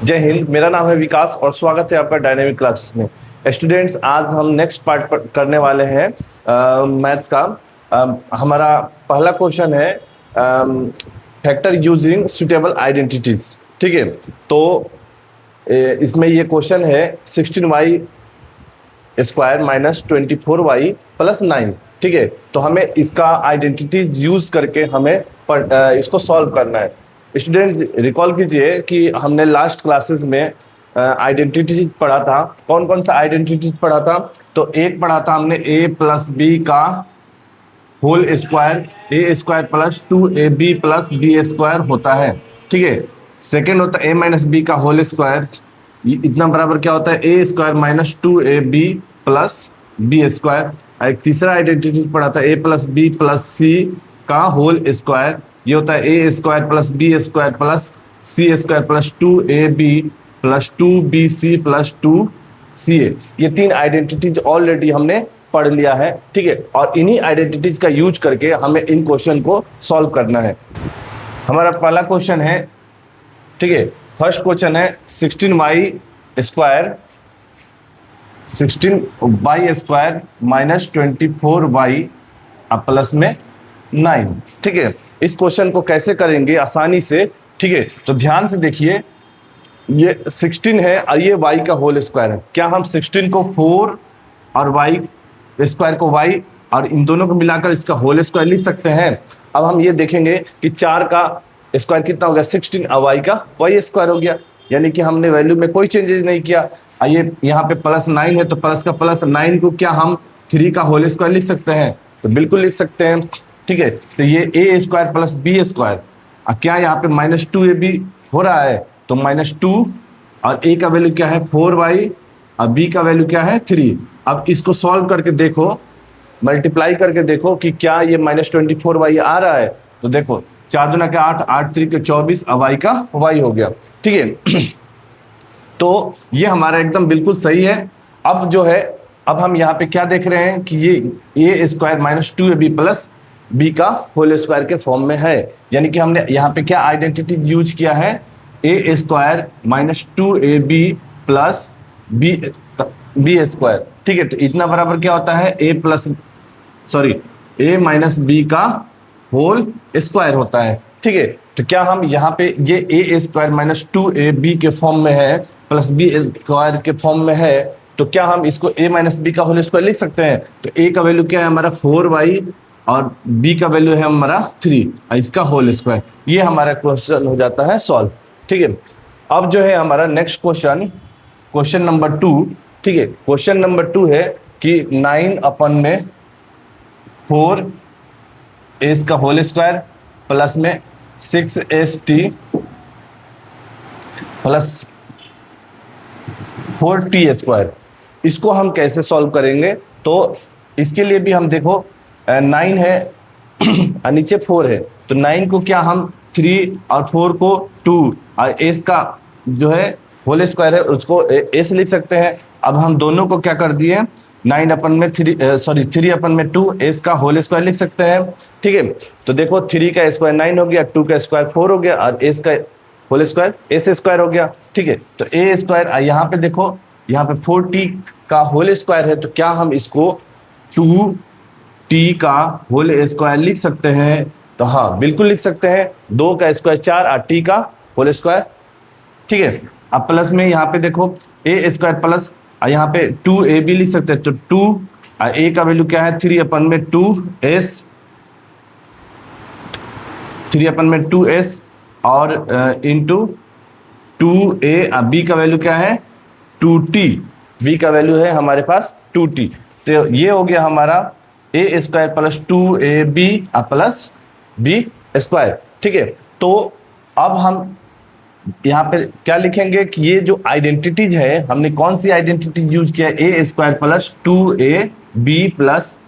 जय हिंद। मेरा नाम है विकास और स्वागत है आपका डायनेमिक क्लासेस में। स्टूडेंट्स, आज हम नेक्स्ट पार्ट करने वाले हैं मैथ्स का। हमारा पहला क्वेश्चन है फैक्टर यूजिंग सुटेबल आइडेंटिटीज। ठीक है, तो इसमें ये क्वेश्चन है 16y square minus 24y plus 9। ठीक है, तो हमें इसका आइडेंटिटीज यूज करके हमें इसको सॉल्व करना है। स्टूडेंट, रिकॉल कीजिए कि हमने लास्ट क्लासेस में आइडेंटिटीज पढ़ा था। कौन कौन सा आइडेंटिटीज पढ़ा था? तो एक पढ़ा था हमने a प्लस बी का whole square, A square plus 2ab plus B square होता है। ठीक है, सेकेंड होता है a माइनस बी का होल स्क्वायर, इतना बराबर क्या होता है A square minus 2ab plus B square. एक तीसरा आइडेंटिटी पढ़ा था a plus B plus C का होल स्क्वायर, ये होता है A square plus B square plus C square plus 2ab plus 2bc plus 2ca। ये तीन आइडेंटिटीज ऑलरेडी हमने पढ़ लिया है। ठीक है, और इन्हीं आइडेंटिटीज का यूज करके हमें इन क्वेश्चन को सॉल्व करना है। हमारा पहला क्वेश्चन है, ठीक है, फर्स्ट क्वेश्चन है 16y square minus 24y plus में 9। ठीक है, इस क्वेश्चन को कैसे करेंगे आसानी से। ठीक है, तो ध्यान से देखिए, ये 16 है और ये y का होल स्क्वायर है। क्या हम 16 को 4 और y स्क्वायर को y और इन दोनों को मिलाकर इसका होल स्क्वायर लिख सकते हैं? अब हम ये देखेंगे कि 4 का स्क्वायर कितना हो गया 16 और y का y स्क्वायर हो गया, यानी कि हमने वैल्यू में कोई चेंजेस नहीं किया। ये यहाँ पे प्लस 9 है तो प्लस का प्लस 9 को क्या हम 3 का होल स्क्वायर लिख सकते हैं? तो बिल्कुल लिख सकते हैं। ठीक है, तो ये A square plus B square, क्या यहाँ पे माइनस 2ab हो रहा है? तो माइनस 2 और a का वैल्यू क्या है 4y और b का वैल्यू क्या है 3। अब इसको सॉल्व करके देखो, मल्टीप्लाई करके देखो कि क्या ये माइनस 24y आ रहा है। तो देखो 4 दूना के 8, 8 3 के 24 और y का y हो गया। ठीक है, तो ये हमारा एकदम बिल्कुल सही है। अब जो है, अब हम यहाँ पे क्या देख रहे हैं कि ये A square minus 2ab plus B का होल स्क्वायर के फॉर्म में है, यानी कि हमने यहाँ पे क्या आइडेंटिटी यूज किया है? A square minus 2ab plus B square. ठीक है, तो इतना बराबर क्या होता है ए माइनस बी का होल स्क्वायर होता है। ठीक है, तो क्या हम यहाँ पे ये ए स्क्वायर माइनस 2ab के फॉर्म में है प्लस बी स्क्वायर के फॉर्म में है, तो क्या हम इसको a माइनस बी का होल स्क्वायर लिख सकते हैं? तो a का वैल्यू क्या है हमारा 4y और b का वैल्यू है हमारा 3 और इसका होल स्क्वायर। ये हमारा क्वेश्चन हो जाता है सॉल्व। ठीक है, अब जो है हमारा नेक्स्ट क्वेश्चन, क्वेश्चन नंबर 2। ठीक है, क्वेश्चन नंबर 2 है कि 9 अपन में 4 एस का होल स्क्वायर प्लस में 6st प्लस 4t स्क्वायर, इसको हम कैसे सॉल्व करेंगे? तो इसके लिए भी हम देखो 9 है और नीचे 4 है, तो 9 को क्या हम 3 और 4 को 2 और s का जो है होल स्क्वायर है उसको s लिख सकते हैं। अब हम दोनों को क्या कर दिए 9 अपन में 3 अपन में 2 s का होल स्क्वायर लिख सकते हैं। ठीक है, तो देखो 3 का स्क्वायर 9 हो गया, 2 का स्क्वायर 4 हो गया और s का होल स्क्वायर s स्क्वायर हो गया। ठीक है, तो a स्क्वायर, यहाँ पे देखो यहाँ पे 4t का होल स्क्वायर है, तो क्या हम इसको 2t का होल स्क्वायर लिख सकते हैं? तो हाँ, बिल्कुल लिख सकते हैं। 2 का स्क्वायर 4 और t का होल स्क्वायर। ठीक है, अब प्लस में यहाँ पे देखो a स्क्वायर प्लस यहाँ पे 2ab लिख सकते हैं, तो 2 और a का वैल्यू क्या है 3 अपन में 2s, 3 अपन में 2s और इंटू 2a और b का वैल्यू क्या है 2t, b का वैल्यू है हमारे पास 2t। तो ये हो गया हमारा a square plus 2ab plus b square. ठीक है, तो अब हम यहाँ पे क्या लिखेंगे कि ये जो आइडेंटिटीज है, हमने कौन सी आइडेंटिटी यूज किया? A square plus 2ab plus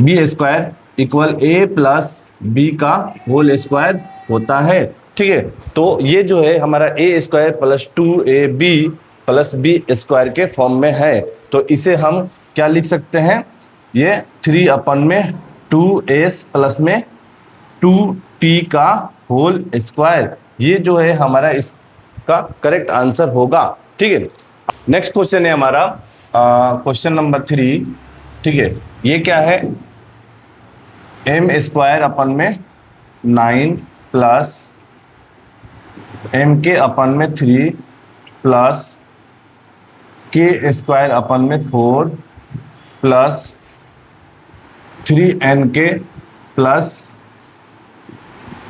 B square equal a plus b का होल स्क्वायर होता है। ठीक है, तो ये जो है हमारा A square plus 2ab plus B square के फॉर्म में है, तो इसे हम क्या लिख सकते हैं? ये 3 अपन में 2s प्लस में 2t का होल स्क्वायर, ये जो है हमारा इस इसका करेक्ट आंसर होगा। ठीक है, नेक्स्ट क्वेश्चन है हमारा क्वेश्चन नंबर 3। ठीक है, ये क्या है, एम स्क्वायर अपन में 9 प्लस एम के अपन में 3 प्लस के स्क्वायर अपन में 4 प्लस 3n के plus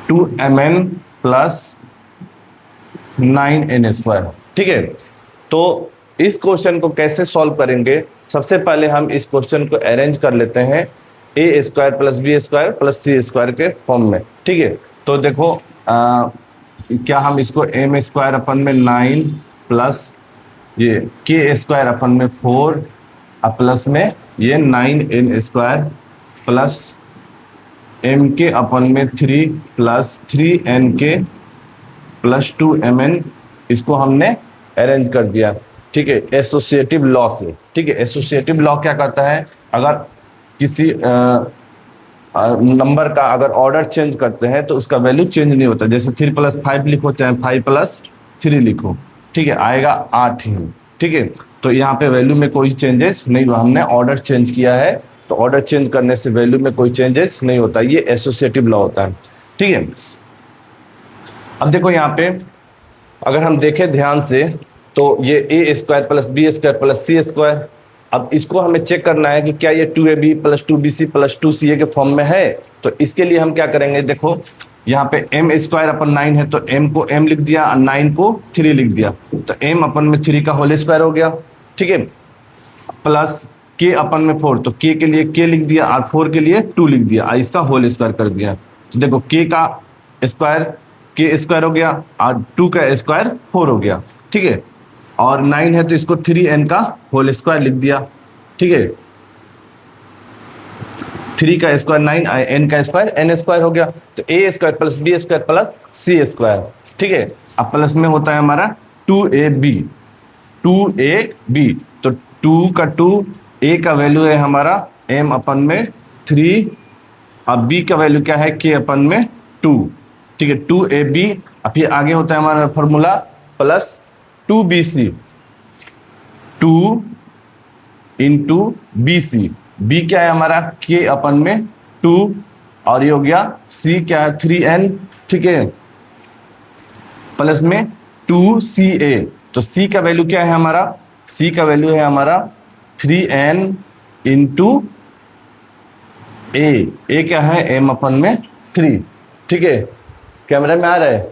2mn plus 9n square. ठीक है, तो इस क्वेश्चन को कैसे सॉल्व करेंगे, सबसे पहले हम इस क्वेश्चन को अरेंज कर लेते हैं A square plus B square plus C square के फॉर्म में। ठीक है, तो देखो क्या हम इसको एम स्क्वायर अपन में 9 प्लस ये के स्क्वायर अपन में 4 प्लस में ये 9n स्क्वायर प्लस एम के अपन में 3 प्लस 3n के प्लस 2mn, इसको हमने अरेंज कर दिया। ठीक है, एसोसिएटिव लॉ से। ठीक है, एसोसिएटिव लॉ क्या कहता है, अगर किसी नंबर का अगर ऑर्डर चेंज करते हैं तो उसका वैल्यू चेंज नहीं होता। जैसे 3 प्लस 5 लिखो चाहे 5 प्लस 3 लिखो, ठीक है, आएगा 8 ही। ठीक है, तो यहाँ पे वैल्यू में कोई चेंजेस नहीं हुआ, हमने ऑर्डर चेंज किया है, तो ऑर्डर चेंज करने से वैल्यू में कोई चेंजेस नहीं होता, ये एसोसिएटिव लॉ होता है। ठीक है, अब देखो यहाँ पे अगर हम देखें ध्यान से तो ये A square plus B square plus C square, अब इसको हमें चेक करना है कि क्या ये 2ab plus 2bc plus 2ca के फॉर्म में है। तो इसके लिए हम क्या करेंगे, देखो यहाँ पे m स्क्वायर अपन 9 है तो m को m लिख दिया और 9 को 3 लिख दिया, तो m अपन में 3 का होल स्क्वायर हो गया। ठीक है, प्लस k अपन में 4, तो k के लिए k लिख दिया और 4 के लिए 2 लिख दिया और इसका होल स्क्वायर कर दिया। तो देखो k का स्क्वायर k स्क्वायर हो गया और 2 का स्क्वायर 4 हो गया। ठीक है, और 9 है तो इसको 3n का होल स्क्वायर लिख दिया। ठीक है, 3 का स्क्वायर 9, n का स्क्वायर n स्क्वायर हो गया, तो a square plus b square plus c square. ठीक है, अब प्लस में होता है हमारा 2ab, 2ab, तो 2 का 2, a का वैल्यू है हमारा m अपन में 3 और b का वैल्यू क्या है k अपन में 2। ठीक है, 2ab, अब फिर आगे होता है हमारा formula plus 2bc, 2 into bc, b क्या है हमारा k अपन में 2 और ये हो गया c क्या है 3n। ठीक है, प्लस में 2ca, तो c का वैल्यू क्या है हमारा, c का वैल्यू है हमारा 3n इंटू a क्या है m अपन में 3। ठीक है, कैमरे में आ रहा है,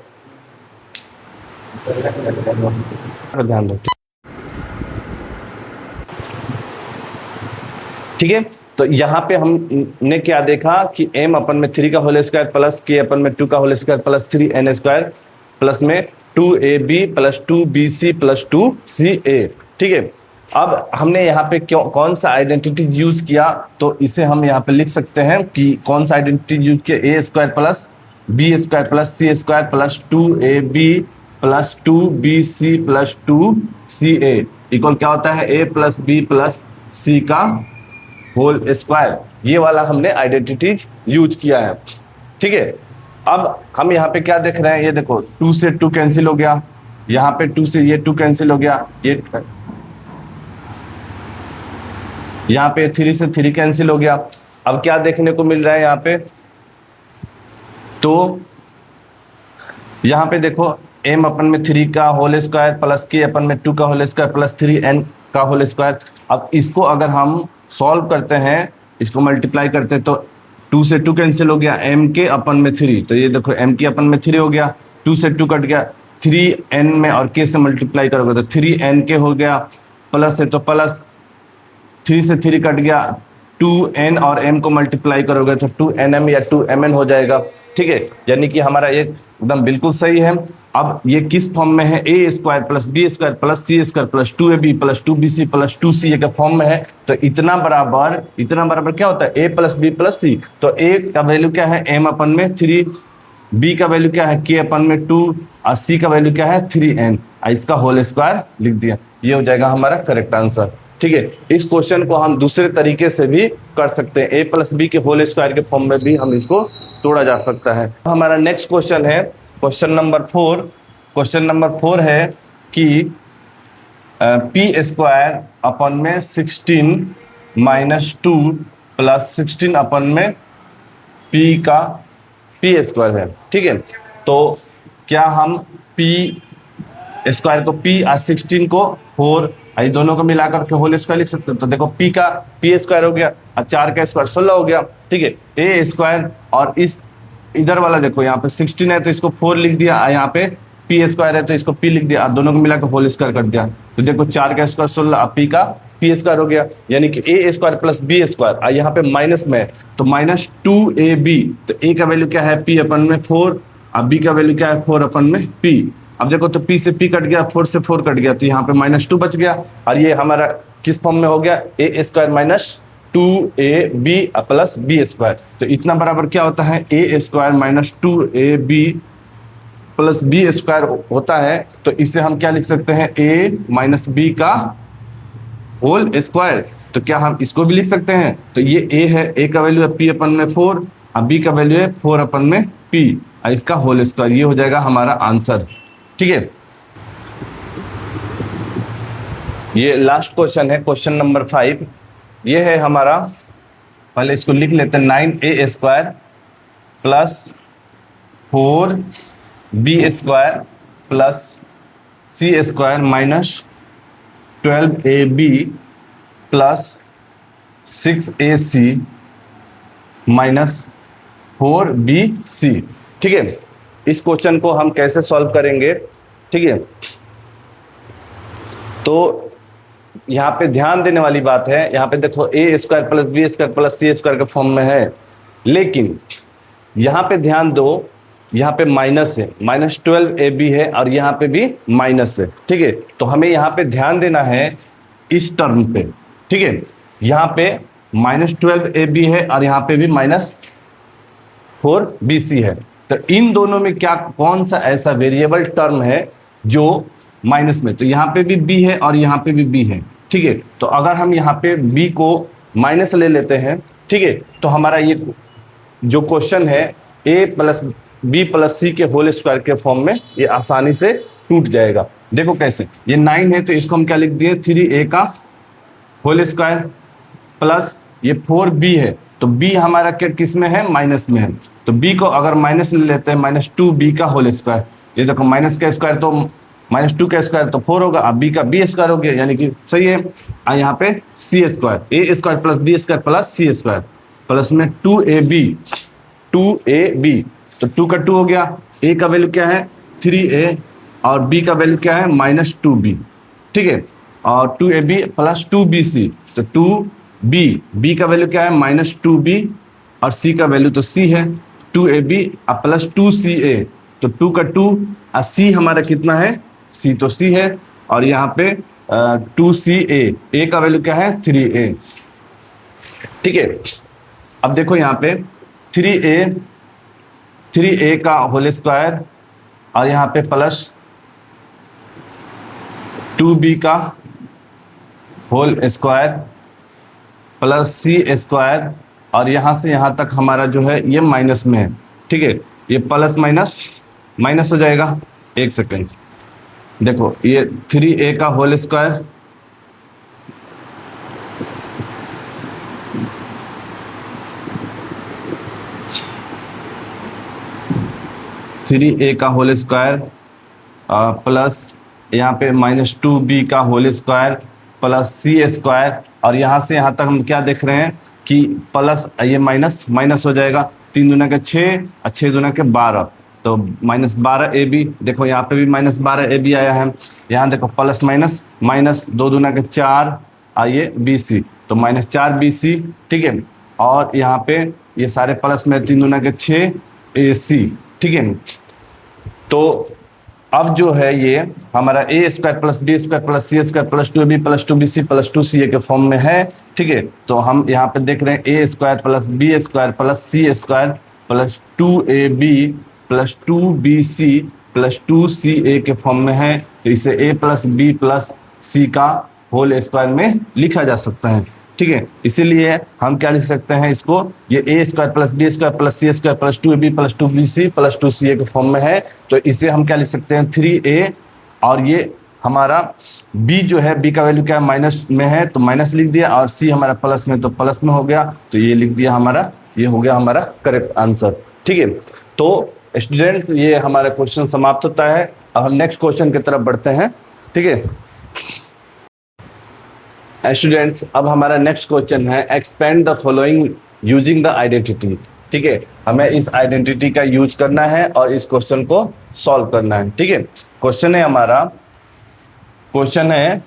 ध्यान दो। ठीक है, तो यहाँ पे हमने क्या देखा कि m अपन में 3 का होल स्क्वायर प्लस k अपन में 2 का whole square plus 3n square plus में 2ab plus 2bc plus 2ca। ठीक है, अब हमने यहाँ पे कौन सा आइडेंटिटी यूज किया, तो इसे हम यहाँ पे लिख सकते हैं कि कौन सा आइडेंटिटी यूज किया, a square plus b square plus c square plus 2ab plus 2bc plus 2ca equal क्या होता है, a plus b plus c का होल स्क्वायर। ये वाला हमने आइडेंटिटीज यूज किया है। ठीक है, अब हम यहाँ पे क्या देख रहे हैं, ये देखो 2 से 2 कैंसिल हो गया, यहाँ पे 2 से ये 2 कैंसिल हो गया, ये यहाँ पे 3 से 3 कैंसिल हो गया। अब क्या देखने को मिल रहा है यहाँ पे, तो यहाँ पे देखो m अपन में 3 का होल स्क्वायर प्लस k अपन में 2 का होल स्क्वायर प्लस 3n का होल स्क्वायर। अब इसको अगर हम सॉल्व करते हैं, इसको मल्टीप्लाई करते हैं, तो 2 से 2 कैंसिल हो गया, m के अपन में 3, तो ये देखो m के अपन में 3 हो गया, 2 से 2 कट गया, 3n में और k से मल्टीप्लाई करोगे तो 3n के हो गया, प्लस है तो प्लस 3 से 3 कट गया, 2n और m को मल्टीप्लाई करोगे तो 2nm या 2mn हो जाएगा। ठीक है, यानी कि हमारा ये एकदम बिल्कुल सही है। अब ये किस फॉर्म में है, a square plus b square plus c square plus 2ab plus 2bc plus 2ca के फॉर्म में है, तो इतना बराबर क्या होता है, a plus b plus c। तो a का वैल्यू क्या है, m अपन में 3, b का वैल्यू क्या है, k अपन में 2 और c का वैल्यू क्या है 3n, इसका होल स्क्वायर लिख दिया, ये हो जाएगा हमारा करेक्ट आंसर। ठीक है, इस क्वेश्चन को हम दूसरे तरीके से भी कर सकते हैं, a प्लस b के होल स्क्वायर के फॉर्म में भी हम इसको तोड़ा जा सकता है। हमारा नेक्स्ट क्वेश्चन है क्वेश्चन नंबर 4। क्वेश्चन नंबर 4 है कि पी स्क्वायर अपन में 16 माइनस 2 प्लस 16 अपन में पी का पी स्क्वायर है। ठीक है, तो क्या हम पी स्क्वायर को पी और 16 को 4 ये दोनों को मिलाकर के होल स्क्वायर लिख सकते हैं। तो देखो पी का पी स्क्वायर हो गया और 4 का स्क्वायर 16 हो गया। ठीक है, ए स्क्वायर और इस इधर वाला देखो यहाँ पे 16 है तो इसको 4 लिख दिया और यहाँ पे पी स्क्वायर है तो इसको पी लिख दिया और दोनों को मिलाकर होल स्क्वायर कर दिया। तो देखो 4 का स्क्वायर 16 और पी का पी स्क्वायर हो गया, यानी कि ए स्क्वायर प्लस बी स्क्वायर और यहाँ पे माइनस में है तो माइनस 2ab। तो ए का वैल्यू क्या है, पी अपन में 4 और बी का वैल्यू क्या है 4 अपन में पी। अब देखो तो p से p कट गया, 4 से 4 कट गया तो यहाँ पे -2 बच गया और ये हमारा किस फॉर्म में हो गया, A square minus 2ab plus B square. तो इतना बराबर क्या होता है, A square minus 2ab plus B square होता है। तो इससे हम क्या लिख सकते हैं, a माइनस बी का होल स्क्वायर। तो क्या हम इसको भी लिख सकते हैं, तो ये a है, a का वैल्यू है p अपन में 4 और b का वैल्यू है 4 अपन में p और इसका होल स्क्वायर। ये हो जाएगा हमारा आंसर। ठीक है, ये लास्ट क्वेश्चन है, क्वेश्चन नंबर 5। ये है हमारा, पहले इसको लिख लेते हैं, 9a square plus 4b square plus c square minus 12ab plus 6ac minus 4bc। ठीक है, इस क्वेश्चन को हम कैसे सॉल्व करेंगे। ठीक है, तो यहाँ पे ध्यान देने वाली बात है, यहाँ पे देखो A square plus B square plus C square के फॉर्म में है, लेकिन यहाँ पे ध्यान दो, यहाँ पे माइनस है, माइनस 12ab है और यहाँ पे भी माइनस है। ठीक है, तो हमें यहाँ पे ध्यान देना है इस टर्म पे। ठीक है, यहाँ पे माइनस 12ab है और यहाँ पे भी माइनस 4bc है। तो इन दोनों में क्या, कौन सा ऐसा वेरिएबल टर्म है जो माइनस में, तो यहाँ पे भी b है और यहाँ पे भी b है। ठीक है, तो अगर हम यहाँ पे b को माइनस ले लेते हैं, ठीक है, तो हमारा ये जो क्वेश्चन है a प्लस बी प्लस सी के होल स्क्वायर के फॉर्म में ये आसानी से टूट जाएगा। देखो कैसे, ये 9 है तो इसको हम क्या लिख दिए, 3a का होल स्क्वायर प्लस ये 4b है तो b हमारा क्या किस में है, माइनस में है। तो b को अगर माइनस ले लेते हैं, माइनस 2b का होल स्क्वायर, ये देखो माइनस का स्क्वायर तो माइनस 2 का स्क्वायर तो 4 होगा, अब b का b स्क्वायर हो गया, यानी कि सही है। और यहाँ पे c square, a square plus b square plus c square plus में 2ab तो 2 का 2 हो गया, a का वैल्यू क्या है 3a और b का वैल्यू क्या है माइनस 2b। ठीक है, और 2ab प्लस 2bc तो 2b का वैल्यू क्या है माइनस 2b और c का वैल्यू तो c है 2ab प्लस 2ca तो 2 का 2 और c हमारा कितना है, c तो c है और यहाँ पे 2ca, a का वैल्यू क्या है 3a। ठीक है, अब देखो यहाँ पे 3a का होल स्क्वायर और यहाँ पे प्लस 2b का whole square plus c square और यहाँ से यहाँ तक हमारा जो है ये माइनस में है। ठीक है, ये प्लस माइनस माइनस हो जाएगा। एक सेकेंड, देखो ये 3a का होल स्क्वायर का होल स्क्वायर प्लस यहाँ पे माइनस 2b का whole square plus c square और यहाँ से यहाँ तक हम क्या देख रहे हैं कि प्लस ये माइनस माइनस हो जाएगा, 3 दूना के 6 और 6 दूना के 12 तो माइनस 12ab। देखो यहाँ पे भी माइनस 12ab आया है, यहाँ देखो प्लस माइनस माइनस 2 दूना के 4 और ये bc तो माइनस 4bc। ठीक है, और यहाँ पे ये सारे प्लस में 3 दूना के 6ac। ठीक है, तो अब जो है ये हमारा A square plus B square plus C square plus 2b plus 2bc plus 2ca के फॉर्म में है। ठीक है, तो हम यहाँ पे देख रहे हैं A square plus B square plus C square plus 2ab plus 2bc plus 2ca के फॉर्म में है। तो इसे a plus B plus C का होल स्क्वायर में लिखा जा सकता है। ठीक है। इसीलिए हम क्या लिख सकते हैं इसको, ये A square plus B square plus C square plus 2ab plus 2bc plus 2ca के फॉर्म में है। तो इसे हम क्या लिख सकते हैं 3a, और ये हमारा b जो है, b का वैल्यू क्या है माइनस में है तो माइनस लिख दिया, और c हमारा प्लस में तो प्लस में हो गया, तो ये लिख दिया हमारा, ये हो गया हमारा करेक्ट आंसर। ठीक है, तो स्टूडेंट्स ये हमारा क्वेश्चन समाप्त होता है। अब हम नेक्स्ट क्वेश्चन की तरफ बढ़ते हैं। ठीक है स्टूडेंट्स, अब हमारा नेक्स्ट क्वेश्चन है expand the following using the identity. ठीक है, हमें इस आइडेंटिटी का यूज करना है और इस क्वेश्चन को सॉल्व करना है। ठीक है, क्वेश्चन है हमारा, क्वेश्चन है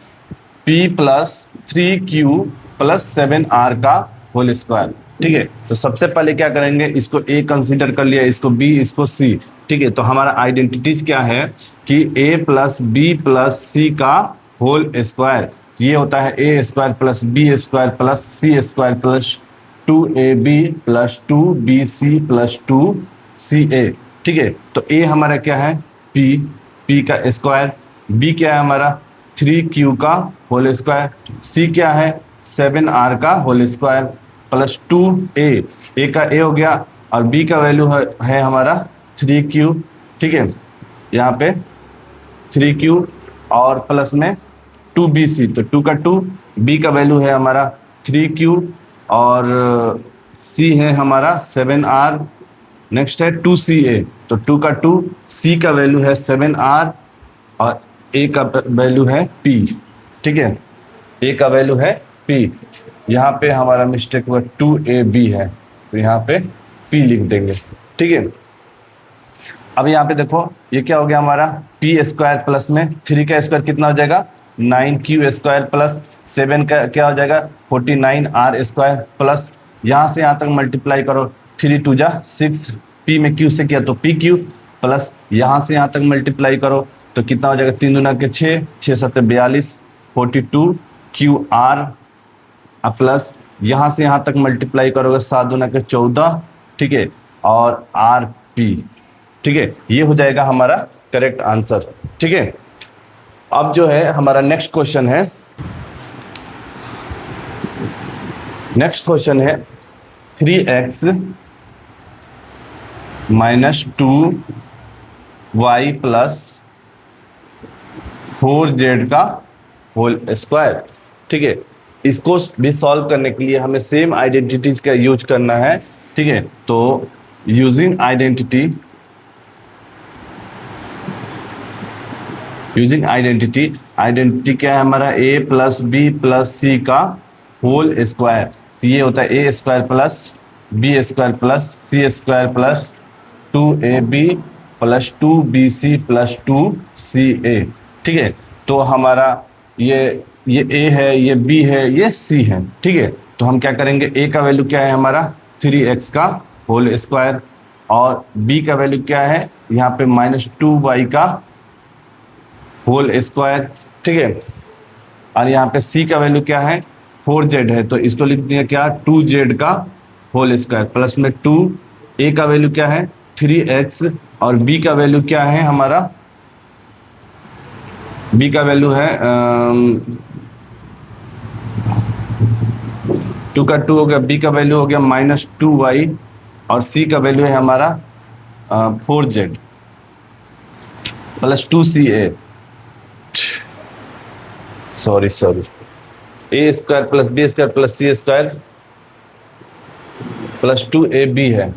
p plus 3q plus 7r का होल स्क्वायर। ठीक है, तो सबसे पहले क्या करेंगे, इसको a कंसीडर कर लिया, इसको b, इसको c। ठीक है, तो हमारा आइडेंटिटीज क्या है कि a plus B plus C का होल स्क्वायर, ये होता है A square plus B square plus C square plus 2ab plus 2bc plus 2ca। ठीक है, तो a हमारा क्या है p का स्क्वायर, b क्या है हमारा 3q का होल स्क्वायर, c क्या है 7r का होल स्क्वायर प्लस 2a का a हो गया, और b का वैल्यू है हमारा 3q। ठीक है, यहाँ पे 3q और प्लस में 2bc, तो 2 का 2, b का वैल्यू है हमारा 3q और c है हमारा 7r, नेक्स्ट है 2ca, तो 2 का 2, c का वैल्यू है 7r और a का वैल्यू है p। ठीक है, a का वैल्यू है p, यहाँ पे हमारा मिस्टेक हुआ 2ab है, तो यहाँ पे p लिख देंगे। ठीक है, अब यहाँ पे देखो ये क्या हो गया हमारा p स्क्वायर प्लस में 3 का स्क्वायर कितना हो जाएगा 9q स्क्वायर प्लस 7 का क्या हो जाएगा 49r स्क्वायर प्लस यहाँ से यहाँ तक मल्टीप्लाई करो, 3 2 जा 6, p में q से किया तो pq प्लस यहाँ से यहाँ तक मल्टीप्लाई करो तो कितना हो जाएगा 3 दूना के 6, 6 7 42, 42qr प्लस यहाँ से यहाँ तक मल्टीप्लाई करोगे 7 दूना के 14। ठीक है, और rp। ठीक है, ये हो जाएगा हमारा करेक्ट आंसर। ठीक है, अब जो है हमारा नेक्स्ट क्वेश्चन है, नेक्स्ट क्वेश्चन है 3x minus 2y plus 4z का होल स्क्वायर। ठीक है, इसको भी सॉल्व करने के लिए हमें सेम आइडेंटिटीज का यूज करना है। ठीक है, तो using identity, using identity, identity क्या है हमारा a plus B plus C का होल स्क्वायर, तो ये होता है a square plus B square plus C square plus 2ab plus 2bc plus 2ca। ठीक है, तो हमारा ये a है, ये b है, ये c है। ठीक है, तो हम क्या करेंगे, a का वैल्यू क्या है हमारा 3x का होल स्क्वायर, और b का वैल्यू क्या है यहाँ पे माइनस 2y का होल स्क्वायर। ठीक है, और यहाँ पे c का वैल्यू क्या है 4z है, तो इसको लिख दिया क्या 2z का होल स्क्वायर प्लस में 2, a का वैल्यू क्या है 3x और b का वैल्यू क्या है हमारा, b का वैल्यू है 2 का 2 हो गया, b का वैल्यू हो गया माइनस 2y और c का वैल्यू है हमारा 4z plus 2ca, sorry a square plus B square plus C square plus 2ab है,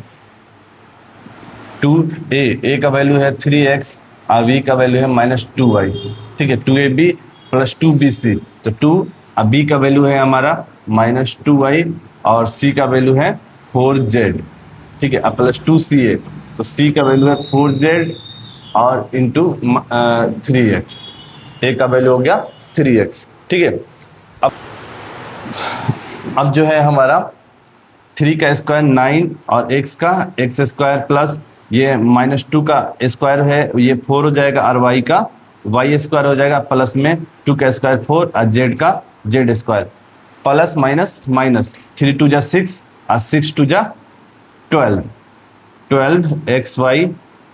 2a का वैल्यू है 3x और b का वैल्यू है माइनस 2y। ठीक है, 2ab प्लस 2bc, तो 2 और b का वैल्यू है हमारा माइनस 2y और c का वैल्यू है 4z। ठीक है, अब प्लस 2ca, तो c का वैल्यू है 4z और इंटू 3x, a का वैल्यू हो गया 3x। ठीक है, अब जो है हमारा 3 का स्क्वायर 9 और x का x स्क्वायर प्लस ये माइनस 2 का स्क्वायर है ये 4 हो जाएगा और y का y स्क्वायर हो जाएगा प्लस में 2 का स्क्वायर 4 और z का z square plus minus minus 3 2 जा 6 और 6 2 जा 12xy।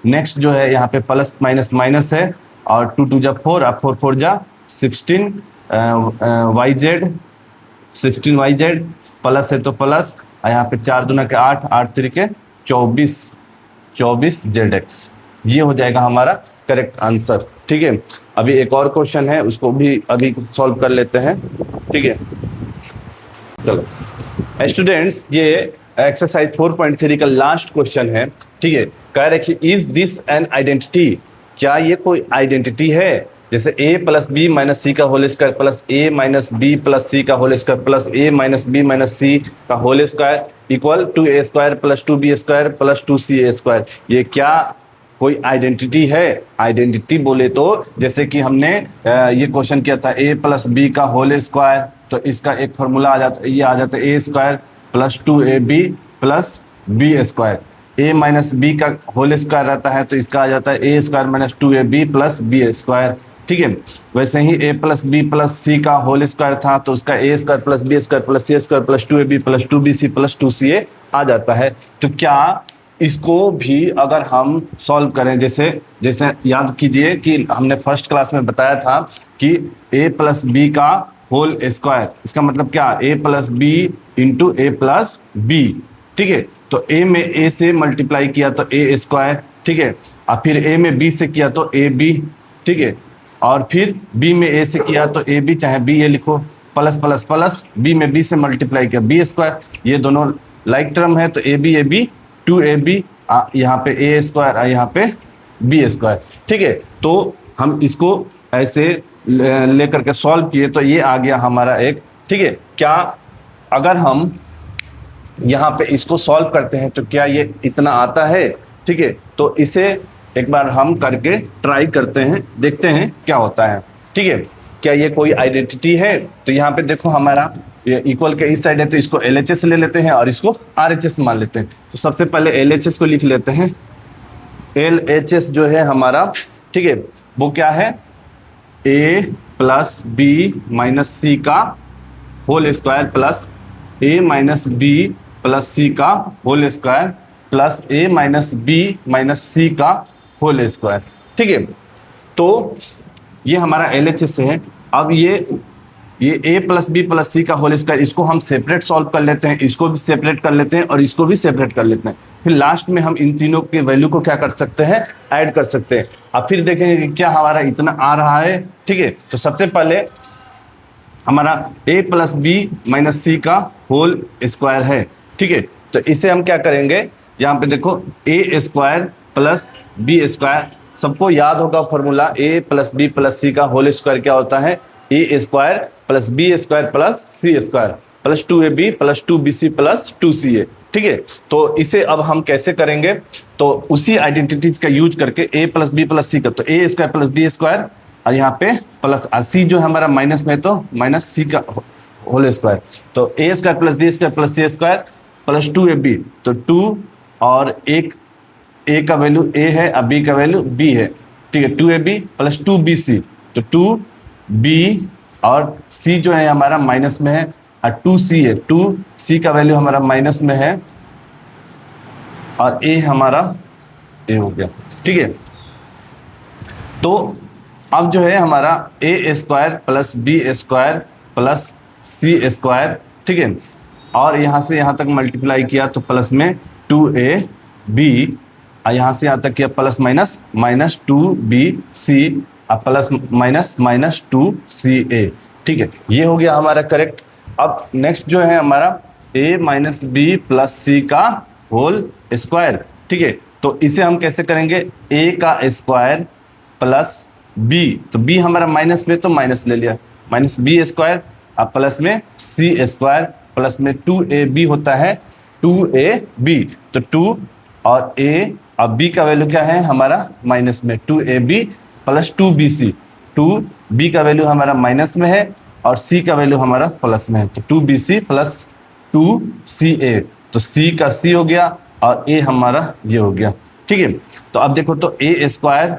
नेक्स्ट जो है यहाँ पे प्लस माइनस माइनस है और 2 2 जा 4 और 4 4 जा 16 yz 16yz, प्लस है तो प्लस, और यहाँ पे 4 दूना के 8, 8 3 24, 24zx। ये हो जाएगा हमारा करेक्ट आंसर। ठीक है, अभी एक और क्वेश्चन है, उसको भी अभी सॉल्व कर लेते हैं। ठीक है, चलो स्टूडेंट्स, ये एक्सरसाइज 4.3 का लास्ट क्वेश्चन है। ठीक है, कह रहे कि इज दिस एन आइडेंटिटी, क्या ये कोई आइडेंटिटी है? जैसे a plus B minus C का whole square plus a minus B plus C का whole square plus a minus B minus C का whole square equal to a square plus 2b square plus 2ca square. ये क्या कोई identity है? Identity बोले तो जैसे कि हमने ये क्वेश्चन किया था a प्लस बी का होल स्क्वायर, तो इसका एक फॉर्मूला आ जाता, ये आ जाता है a square plus 2ab plus B square. a minus B का होल स्क्वायर रहता है तो इसका आ जाता है a square minus 2ab plus B square. ठीक है, वैसे ही a plus B plus C का होल स्क्वायर था तो उसका a square plus B square plus C square plus 2ab plus 2bc plus 2ca आ जाता है। तो क्या इसको भी अगर हम सॉल्व करें, जैसे जैसे याद कीजिए कि हमने फर्स्ट क्लास में बताया था कि a प्लस बी का होल स्क्वायर, इसका मतलब क्या, a plus B into A plus B. ठीक है, तो a में a से मल्टीप्लाई किया तो a स्क्वायर। ठीक है, और फिर a में b से किया तो ए बी। ठीक है, और फिर b में a से किया तो ए बी, चाहे b ये लिखो, प्लस प्लस प्लस b में b से मल्टीप्लाई किया b स्क्वायर। ये दोनों लाइक टर्म है तो ए बी 2ab, यहाँ पे a स्क्वायर, यहाँ पे b स्क्वायर। ठीक है, तो हम इसको ऐसे लेकर के सॉल्व किए तो ये आ गया हमारा एक। ठीक है, क्या अगर हम यहाँ पे इसको सॉल्व करते हैं तो क्या ये इतना आता है? ठीक है, तो इसे एक बार हम करके ट्राई करते हैं, देखते हैं क्या होता है। ठीक है, क्या ये कोई आइडेंटिटी है? तो यहाँ पे देखो हमारा ये इक्वल के इस साइड है तो इसको LHS ले लेते हैं और इसको RHS मान लेते हैं। तो सबसे पहले LHS को लिख लेते हैं। LHS जो है हमारा, ठीक है, वो क्या है, a plus B minus C का whole square plus a minus B plus C का whole square plus a minus B minus C का होल स्क्वायर। ठीक है, तो ये हमारा LHS है। अब ये a plus B plus C का होल स्क्वायर, इसको हम सेपरेट सॉल्व कर लेते हैं, इसको भी सेपरेट कर लेते हैं और इसको भी सेपरेट कर लेते हैं। फिर लास्ट में हम इन तीनों के वैल्यू को क्या कर सकते हैं, ऐड कर सकते हैं। अब फिर देखेंगे कि क्या हमारा इतना आ रहा है। ठीक है, तो सबसे पहले हमारा a plus B minus C का होल स्क्वायर है। ठीक है, तो इसे हम क्या करेंगे, यहाँ पे देखो a square plus B square, सबको याद होगा formula, a plus B plus C का होल स्क्वायर क्या होता है, a square plus B square plus C square plus 2ab plus 2bc plus 2ca। ठीक है, तो इसे अब हम कैसे करेंगे, तो उसी आइडेंटिटीज का यूज करके a plus B plus C का, तो a square plus B square और यहाँ पे प्लस सी जो हमारा माइनस में तो माइनस सी का होल स्क्वायर, तो a square plus B square plus C square plus 2ab, तो 2 और एक a का वैल्यू a है और b का वैल्यू b है। ठीक है, 2ab प्लस 2bc, तो 2b और c जो है हमारा माइनस में है और 2c है, 2c का वैल्यू हमारा माइनस में है और a हमारा a हो गया। ठीक है, तो अब जो है हमारा a square plus B square plus C square. ठीक है, और यहाँ से यहाँ तक मल्टीप्लाई किया तो प्लस में 2ab और यहाँ से यहाँ तक किया प्लस माइनस माइनस 2bc और प्लस माइनस माइनस 2ca। ठीक है, ये हो गया हमारा करेक्ट। अब नेक्स्ट जो है हमारा a minus B plus C का होल स्क्वायर। ठीक है, तो इसे हम कैसे करेंगे, a का स्क्वायर प्लस b, तो b हमारा माइनस में तो माइनस ले लिया, माइनस बी स्क्वायर और प्लस में सी स्क्वायर प्लस में 2ab होता है 2ab, तो 2 और a और b का वैल्यू क्या है हमारा माइनस में 2ab प्लस 2bc, 2b का वैल्यू हमारा माइनस में है और c का वैल्यू हमारा प्लस में है, तो 2bc प्लस 2ca, तो c का c हो गया और a हमारा ये हो गया। ठीक है, तो अब देखो तो a स्क्वायर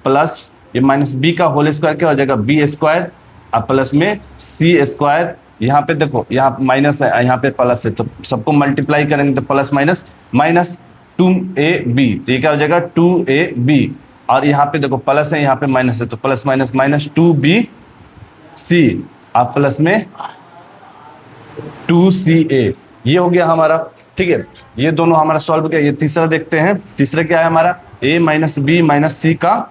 प्लस ये माइनस b का होल स्क्वायर क्या हो जाएगा, b स्क्वायर और प्लस में c स्क्वायर, यहाँ पे देखो यहाँ माइनस है यहाँ पे प्लस है, तो सबको मल्टीप्लाई करेंगे तो प्लस माइनस माइनस 2ab, तो ये क्या हो जाएगा 2ab और यहाँ पे देखो प्लस है यहाँ पे माइनस है तो प्लस माइनस माइनस 2bc और प्लस में 2CA, ये हो गया हमारा। ठीक है, ये दोनों हमारा सॉल्व किया। ये तीसरा देखते हैं, तीसरा क्या है हमारा, A minus B minus C का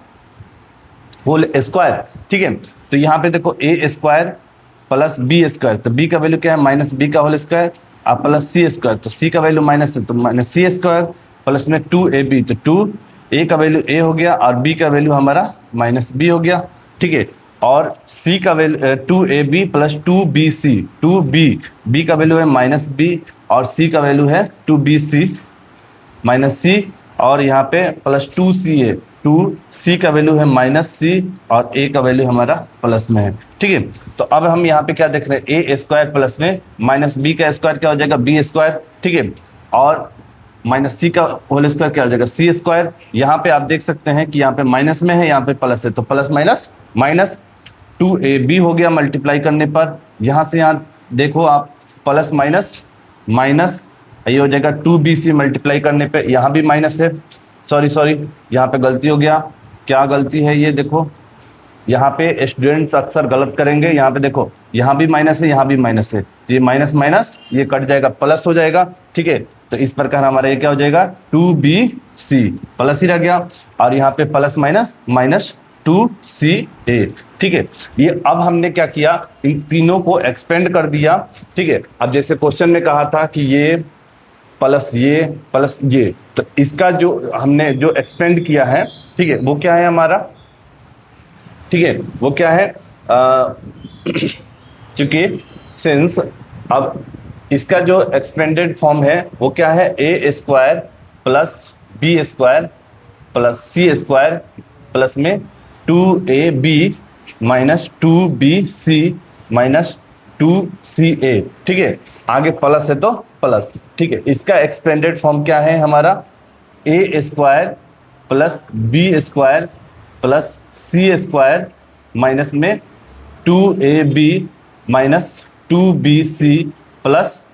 होल स्क्वायर। ठीक है, तो यहाँ पे देखो A square plus B square, तो बी का वैल्यू क्या है, माइनस बी का होल स्क्वायर और प्लस सी स्क्वायर, तो सी का वैल्यू माइनस है तो माइनस सी स्क्वायर प्लस में 2ab, तो 2a का वैल्यू a हो गया और b का वैल्यू हमारा माइनस b हो गया। ठीक है, और c का value 2ab plus 2bc, 2b का वैल्यू है माइनस b और c का वैल्यू है 2bc माइनस c, और यहाँ पे प्लस 2ca, 2c का वैल्यू है माइनस सी और a का वैल्यू हमारा प्लस में है। ठीक है, तो अब हम यहाँ पे क्या देख रहे हैं, a स्क्वायर प्लस में माइनस b का स्क्वायर क्या हो जाएगा, b स्क्वायर। ठीक है, और माइनस सी का होल स्क्वायर क्या हो जाएगा, सी स्क्वायर। यहाँ पे आप देख सकते हैं कि यहाँ पे माइनस में है, यहाँ पे प्लस है, तो प्लस माइनस माइनस 2ab हो गया मल्टीप्लाई करने पर। यहाँ से यहाँ देखो आप प्लस माइनस माइनस, ये हो जाएगा 2bc मल्टीप्लाई करने पे, यहाँ भी माइनस है, सॉरी यहाँ पे गलती हो गया। क्या गलती है ये देखो, यहाँ पे स्टूडेंट्स अक्सर गलत करेंगे। यहाँ पे देखो यहाँ भी माइनस है, यहाँ भी माइनस है, तो ये माइनस माइनस ये कट जाएगा, प्लस हो जाएगा। ठीक है, तो इस प्रकार हमारा ये क्या हो जाएगा, 2bc प्लस ही रह गया, और यहाँ पे प्लस माइनस माइनस 2ca। ठीक है, ये अब हमने क्या किया, इन तीनों को एक्सपेंड कर दिया। ठीक है, अब जैसे क्वेश्चन में कहा था कि ये प्लस ये, तो इसका जो हमने जो एक्सपेंड किया है, ठीक है, वो क्या है हमारा, ठीक है, वो क्या है, चूंकि सिंस अब इसका जो एक्सपेंडेड फॉर्म है वो क्या है, A square plus B square plus C square plus में 2ab minus 2bc minus 2ca। ठीक है, आगे प्लस है तो प्लस। ठीक है, इसका एक्सपेंडेड फॉर्म क्या है हमारा, A square plus B square plus C square minus में 2ab minus 2bc plus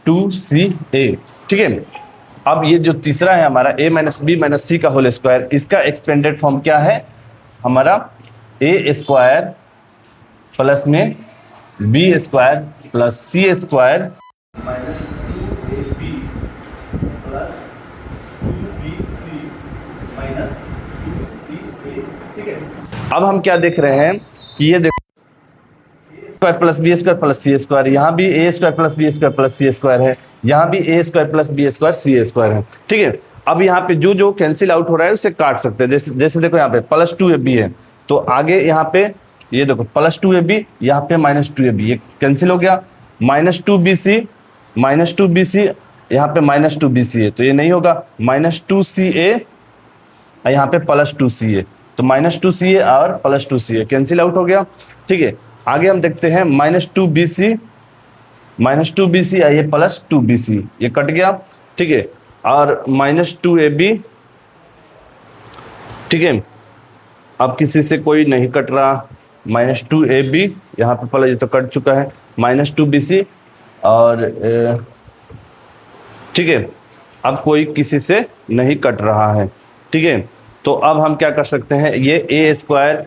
2ca। ठीक है, अब ये जो तीसरा है हमारा a minus B minus C का होल स्क्वायर, इसका एक्सपेंडेड फॉर्म क्या है हमारा, ए स्क्वायर प्लस में B square plus C square minus 2ab plus 2bc minus 2ca। ठीक है, अब हम क्या देख रहे हैं कि ये देखो square plus B square plus C square, यहाँ भी A square plus B square plus C square है, यहाँ भी A square plus B square C square है। ठीक है, अब यहाँ पे जो जो कैंसिल आउट हो रहा है उसे काट सकते हैं। जैसे देखो यहाँ पे प्लस 2ab है, तो आगे यहाँ पे ये देखो प्लस 2ab, यहाँ पे माइनस 2ab, ये कैंसिल हो गया। माइनस 2bc यहाँ पे माइनस 2bc है, तो ये नहीं होगा। माइनस 2ca यहाँ पे प्लस 2ca, तो माइनस 2ca और प्लस 2ca कैंसिल आउट हो गया। ठीक है, आगे हम देखते हैं माइनस 2bc ये प्लस 2bc, ये कट गया। ठीक है, और माइनस 2ab, ठीक है, अब किसी से कोई नहीं कट रहा, माइनस 2ab यहाँ पे प्लस, ये तो कट चुका है, माइनस 2bc और ठीक है, अब कोई किसी से नहीं कट रहा है। ठीक है, तो अब हम क्या कर सकते हैं, ये ए स्क्वायर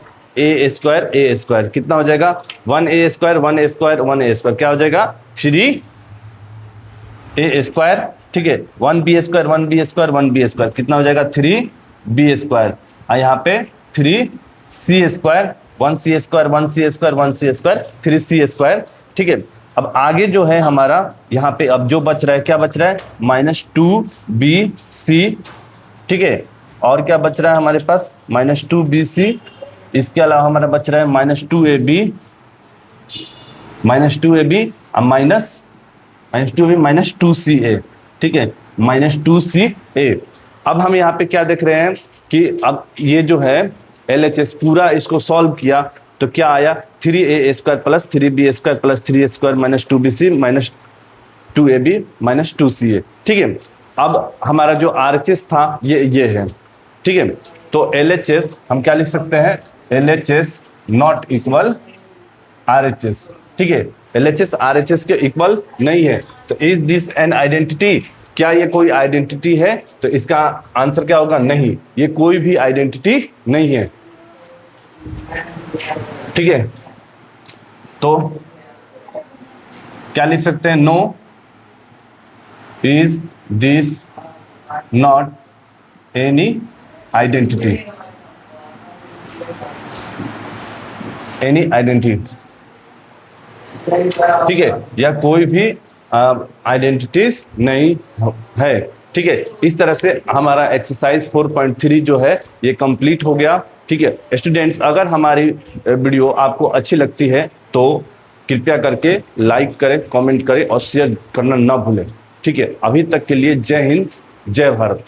कितना हो जाएगा, 1a स्क्वायर क्या हो जाएगा, 3a स्क्वायर। ठीक है, 1b स्क्वायर कितना हो जाएगा, 3b स्क्वायर, और यहाँ पे 3c square, 1c square 3c square. ठीक है, अब आगे जो है हमारा यहाँ पे अब जो बच रहा है, क्या बच रहा है, माइनस 2bc। ठीक है, और क्या बच रहा है हमारे पास, माइनस 2bc, इसके अलावा हमारा बच रहा है माइनस 2ab और माइनस 2ab माइनस 2ca। ठीक है, माइनस 2ca। अब हम यहाँ पे क्या देख रहे हैं कि अब ये जो है LHS पूरा इसको सॉल्व किया तो क्या आया, 3a square plus 3b square plus 3a square minus 2bc minus 2ab minus 2ca। ठीक है, अब हमारा जो RHS था ये है। ठीक है, तो LHS हम क्या लिख सकते हैं, LHS नॉट इक्वल RHS। ठीक है, LHS RHS के इक्वल नहीं है, तो इज दिस एन आइडेंटिटी, क्या ये कोई आइडेंटिटी है, तो इसका आंसर क्या होगा, नहीं, ये कोई भी आइडेंटिटी नहीं है। ठीक है, तो क्या लिख सकते हैं? No is this not any identity, any identity, ठीक है, या कोई भी आइडेंटिटीज नहीं है, ठीक है। इस तरह से हमारा एक्सरसाइज 4.3 जो है ये कंप्लीट हो गया, ठीक है। स्टूडेंट्स, अगर हमारी वीडियो आपको अच्छी लगती है तो कृपया करके लाइक करें, कमेंट करें और शेयर करना ना भूलें, ठीक है। अभी तक के लिए जय हिंद, जय भारत।